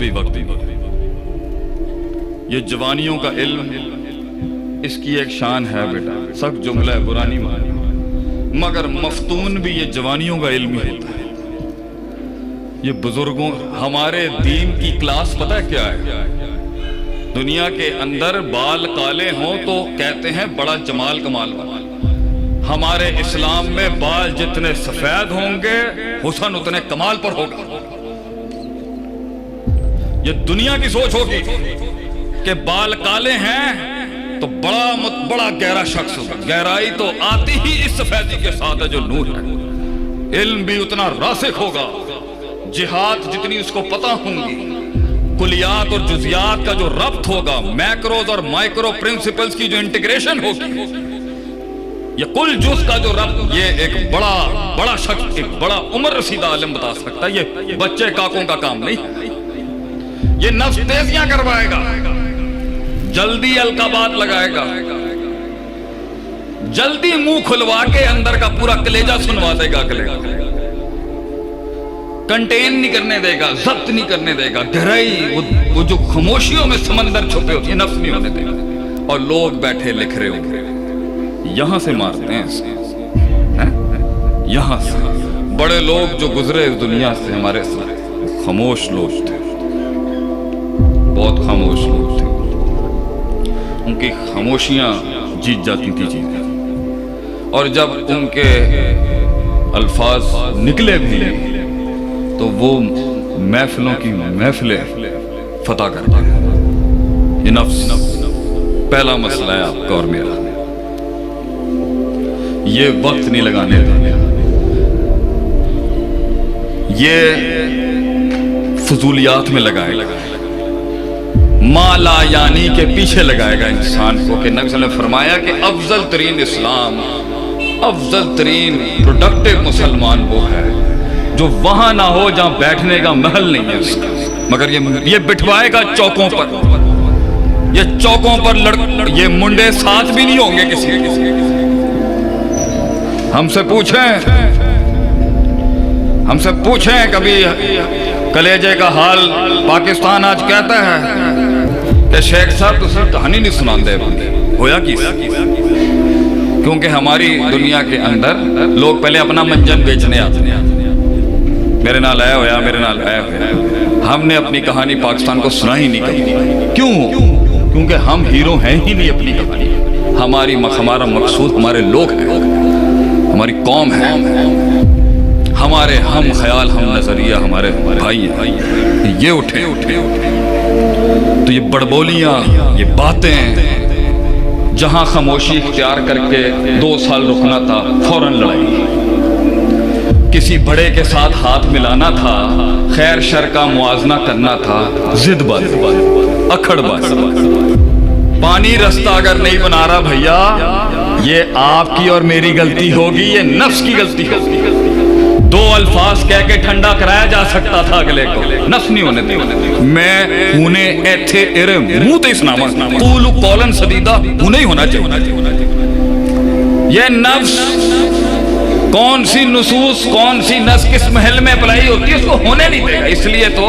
ابھی وقت ہی یہ جوانیوں کا علم اس کی ایک شان ہے بیٹا، سخت جملہ ہے، برا نہیں مانی، مگر مفتون بھی یہ جوانیوں کا علم ہی ہوتا ہے۔ یہ بزرگوں ہمارے دین کی کلاس پتہ ہے کیا ہے؟ دنیا کے اندر بال کالے ہوں تو کہتے ہیں بڑا جمال کمال والا، ہمارے اسلام میں بال جتنے سفید ہوں گے حسن اتنے کمال پر ہوگا۔ یہ دنیا کی سوچ ہوگی کہ بال کالے ہیں تو بڑا گہرا شخص ہوگا، گہرائی تو آتی ہی اس سفیدی کے ساتھ ہے جو نور ہے۔ علم بھی اتنا راسخ ہوگا، جہاد جتنی اس کو پتہ ہوں گی، کلیات اور جزیات کا جو ربط ہوگا، میکروز اور مائکرو پرنسپلز کی جو انٹیگریشن ہوگی، یہ کل جز کا جو ربط، یہ ایک بڑا شخص، ایک بڑا عمر رسیدہ عالم بتا سکتا ہے۔ یہ بچے کاکوں کا کام نہیں، یہ نفس تیزیاں کروائے گا، جلدی القابات لگائے گا، جلدی منہ کھلوا کے اندر کا پورا کلیجہ سنوا دے گا، کنٹین نہیں کرنے دے گا، ضبط نہیں کرنے دے گا، گہرائی وہ جو خاموشیوں میں سمندر چھپے ہوتی ہے نفس نہیں ہونے دے گا، اور لوگ بیٹھے لکھ رہے ہوں گے، یہاں سے مارتے ہیں، یہاں سے بڑے لوگ جو گزرے اس دنیا سے ہمارے ساتھ، خاموش لوگ تھے، بہت خاموش لوگ تھے، ان کی خاموشیاں جیت جاتی تھی چیزیں، اور جب ان کے الفاظ نکلے بھی تو وہ محفلوں کی محفلیں فتح کرتے ہیں۔ یہ نفس پہلا مسئلہ ہے آپ کا اور میرا، یہ وقت نہیں لگانے دیں، یہ فضولیات میں لگائے گا، مالا یعنی کے پیچھے لگائے گا انسان کو، کہ نبی صلی اللہ علیہ وسلم نے فرمایا کہ افضل ترین اسلام، افضل ترین پروڈکٹیو مسلمان وہ ہے جو وہاں نہ ہو جہاں بیٹھنے کا محل نہیں ہے اس کا، مگر یہ بٹھوائے گا چوکوں پر، یہ چوکوں پر یہ منڈے ساتھ بھی نہیں ہوں گے کسی کے۔ ہم سے پوچھیں کبھی کلیجے کا حال پاکستان آج کہتا ہے کہ شیخ صاحب تو صرف کہانی نہیں سنان دے بندے ہویا کی، کیونکہ ہماری دنیا کے اندر لوگ پہلے اپنا منجن بیچنے آتے ہیں، میرے نال آیا ہویا، میرے نال آیا ہویا، ہم نے اپنی کہانی پاکستان کو سنا ہی نہیں کبھی۔ کیوں؟ کیونکہ ہم ہیرو ہیں ہی نہیں اپنی کہانی، ہمارا مقصود ہمارے لوگ ہیں، ہماری قوم ہے، ہمارے ہم خیال، ہم نظریہ، ہمارے بھائی ہیں، یہ اٹھے تو یہ بڑبولیاں، یہ باتیں، جہاں خاموشی اختیار کر کے 2 سال رکنا تھا فوراً لڑائی، کسی بڑے کے ساتھ ہاتھ ملانا تھا، خیر شر کا موازنہ کرنا تھا، ضد باز، اکھڑ باز، پانی رستہ اگر نہیں بنا رہا بھیا، یہ آپ کی اور میری غلطی ہوگی، یہ نفس کی غلطی ہوگی۔ 2 الفاظ کہہ کے ٹھنڈا کرایا جا سکتا تھا اگلے کو، نفس نہیں ہونے دے، میں ہونے ایتھے ارے منہ تے اسنامہ قولو قولاً سدیدہ ہونے ہی ہونا چاہیے۔ یہ نفس کون سی نصوص، کون سی نس کس محل میں اپلائی ہوتی ہے اس کو ہونے نہیں دے گا۔ اس لیے تو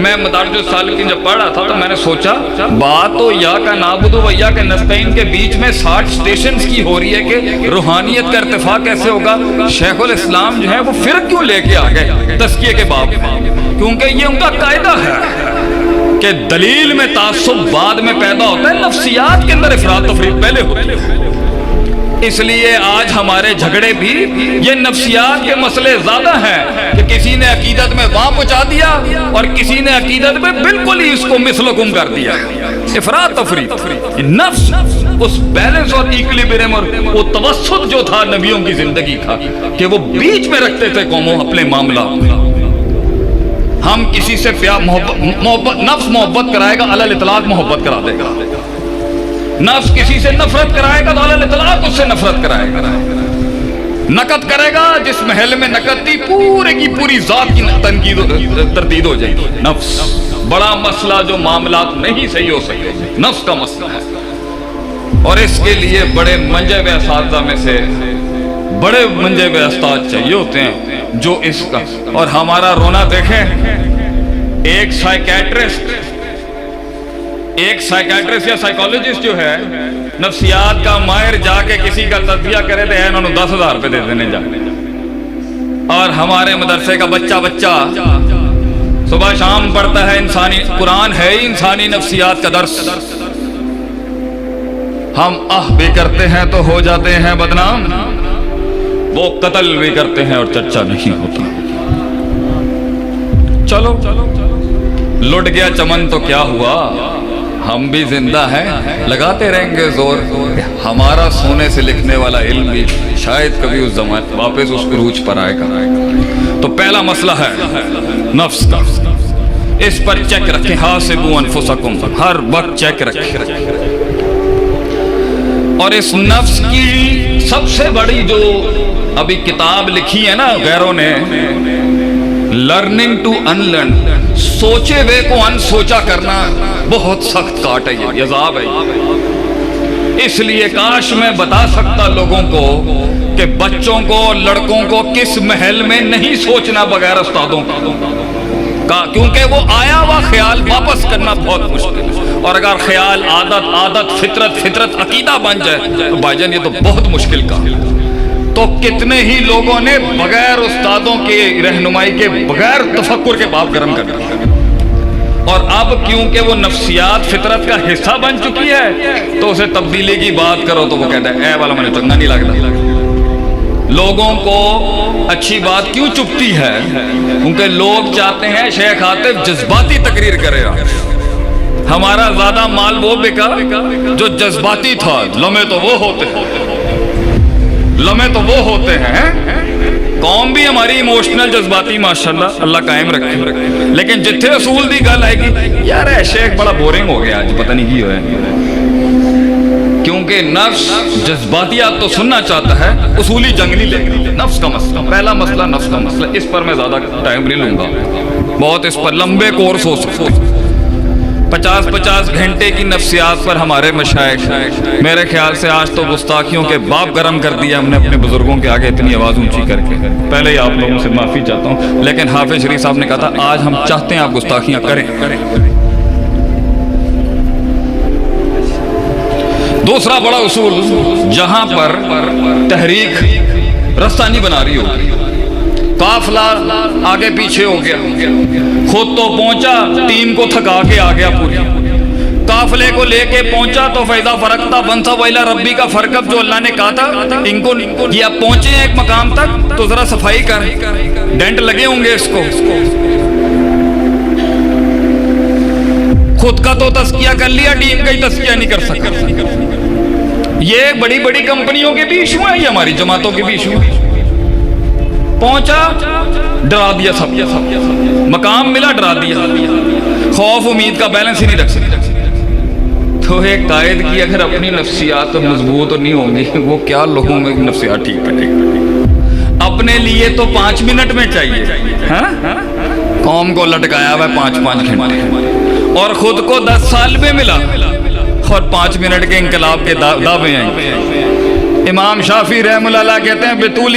میں مدارج السالکین جب پڑھ رہا تھا تو میں نے سوچا بات تو یا کا نعبد و یا کے نستعین کے بیچ میں 60 سٹیشنز کی ہو رہی ہے کہ روحانیت کا ارتفاع کیسے ہوگا۔ شیخ الاسلام جو ہے وہ فرق کیوں لے کے آ گئے تزکیے کے باب میں؟ کیونکہ یہ ان کا قاعدہ ہے کہ دلیل میں تعصب بعد میں پیدا ہوتا ہے، نفسیات کے اندر افراد تفرید پہلے ہوتی ہے۔ اس لیے آج ہمارے جھگڑے بھی یہ نفسیات کے مسئلے زیادہ ہیں کہ کسی نے عقیدت میں وہاں پہنچا دیا اور کسی نے عقیدت میں بالکل ہی اس کو مثل و گم کر دیا، افراد تفرید۔ نفس اس بیلنس اور ایکولیبریم اور وہ توسط جو تھا نبیوں کی زندگی کا کہ وہ بیچ میں رکھتے تھے قوموں اپنے معاملات میں۔ ہم کسی سے محبت نفس محبت کرائے گا، علی الاطلاق محبت کرا دے گا، نفس کسی سے نفرت کرائے گا تو علی الاطلاق اس سے نفرت کرائے گا، نقد کرے گا جس محل میں نقد تھی پورے کی پوری ذات کی تنقید تردید ہو جائے گی۔ نفس بڑا مسئلہ جو معاملات نہیں صحیح ہو سکے، نفس کا مسئلہ ہے، اور اس کے لیے بڑے منجے ہوئے اساتذہ میں سے بڑے منجے ہوئے استاد چاہیے ہوتے ہیں جو اس کا، اور ہمارا رونا دیکھیں ایک سائیکیٹرسٹ یا سائیکالوجسٹ جو ہے نفسیات کا ماہر جا کے کسی کا تجزیہ کرے تو انہوں نے 10,000 روپے دے دینے جا. اور ہمارے مدرسے کا بچہ صبح شام پڑھتا ہے انسانی قرآن ہے ہی انسانی نفسیات کا درس. ہم بھی کرتے ہیں تو ہو جاتے ہیں بدنام, وہ قتل بھی کرتے ہیں اور چرچا نہیں ہوتا. چلو لٹ گیا چمن تو کیا ہوا, ہم بھی زندہ ہیں, لگاتے رہیں گے زور. ہمارا سونے سے لکھنے والا علم بھی شاید کبھی اس زمانے واپس اس عروج پر آئے گا. تو پہلا مسئلہ ہے نفس کا, اس پر چیک رکھیں. حاسبوا انفسکم, ہر وقت چیک رکھیں. اور اس نفس کی سب سے بڑی جو ابھی کتاب لکھی ہے نا غیروں نے, لرننگ ٹو ان لرن, سوچے ہوئے کو ان سوچا کرنا بہت سخت کاٹ ہے, یہ عذاب ہے. اس لیے کاش میں بتا سکتا لوگوں کو کہ بچوں کو لڑکوں کو کس محل میں نہیں سوچنا بغیر استادوں کا, کیونکہ وہ آیا ہوا خیال واپس کرنا بہت مشکل ہے. اور اگر خیال عادت فطرت عقیدہ بن جائے تو بھائی جان یہ تو بہت مشکل کام ہے. تو کتنے ہی لوگوں نے بغیر استادوں کی رہنمائی کے بغیر تفکر کے باب گرم کر دیا. اور اب کیونکہ وہ نفسیات فطرت کا حصہ بن چکی ہے تو اسے تبدیلی کی بات کرو تو وہ کہتا ہے اے والا مجھے چنگا نہیں لگتا. لوگوں کو اچھی بات کیوں چپتی ہے, کیونکہ لوگ چاہتے ہیں شیخ عاطف جذباتی تقریر کرے. ہمارا زیادہ مال وہ بکا جو جذباتی تھا. لمحے تو وہ ہوتے ہیں. قوم بھی ہماری ایموشنل جذباتی ماشاءاللہ اللہ قائم رکھے, لیکن جتھے اصول دی گل آئے گی یار اے شیخ بڑا بورنگ ہو گیا آج پتہ نہیں کی ہوئے. کیونکہ نفس جذباتیات تو سننا چاہتا ہے, اصولی جنگ نہیں لے گا. نفس کا مسئلہ, پہلا مسئلہ نفس کا مسئلہ, اس پر میں زیادہ ٹائم نہیں لوں گا, بہت اس پر لمبے کورس ہو سکتے. 50 گھنٹے کی نفسیات پر ہمارے مشائخ میرے خیال سے آج تو گستاخیوں کے باب گرم کر دیا ہم نے اپنے بزرگوں کے آگے اتنی آواز اونچی کر کے. پہلے ہی آپ لوگوں سے معافی چاہتا ہوں, لیکن حافظ شریف صاحب نے کہا تھا آج ہم چاہتے ہیں آپ گستاخیاں کریں. دوسرا بڑا اصول, جہاں پر تحریک رستہ نہیں بنا رہی ہوگی, قافلہ آگے پیچھے ہو گیا, خود تو پہنچا ٹیم کو تھکا کے آ گیا, پوری قافلے کو لے کے پہنچا تو فیضا فرقتا بنسا ویلا ربی کا فرقب جو اللہ نے کہا تھا ان کو یہ اب پہنچے ہیں ایک مقام تک تو ذرا صفائی کر, ڈینٹ لگے ہوں گے اس کو. خود کا تو تزکیہ کر لیا, ٹیم کا ہی تزکیہ نہیں کر سکا. یہ بڑی بڑی کمپنیوں کے بھی ایشو ہیں, یہ ہماری جماعتوں کے بھی ایشو ہیں. پہنچا ڈرا دیا, سب مقام ملا ڈرا دیا, خوف امید کا بیلنس ہی نہیں رکھ سکتا. تو ایک قائد کی اگر اپنی نفسیات مضبوط نہیں ہوں گی, وہ کیا لوگوں میں نفسیات ٹھیک کرے. اپنے لیے تو 5 منٹ میں چاہیے, قوم کو لٹکایا ہوا 5 گھنٹے, اور خود کو 10 سال میں ملا اور 5 منٹ کے انقلاب کے دعوے ہیں. امام شافعی رحمہ اللہ کہتے ہیں بطول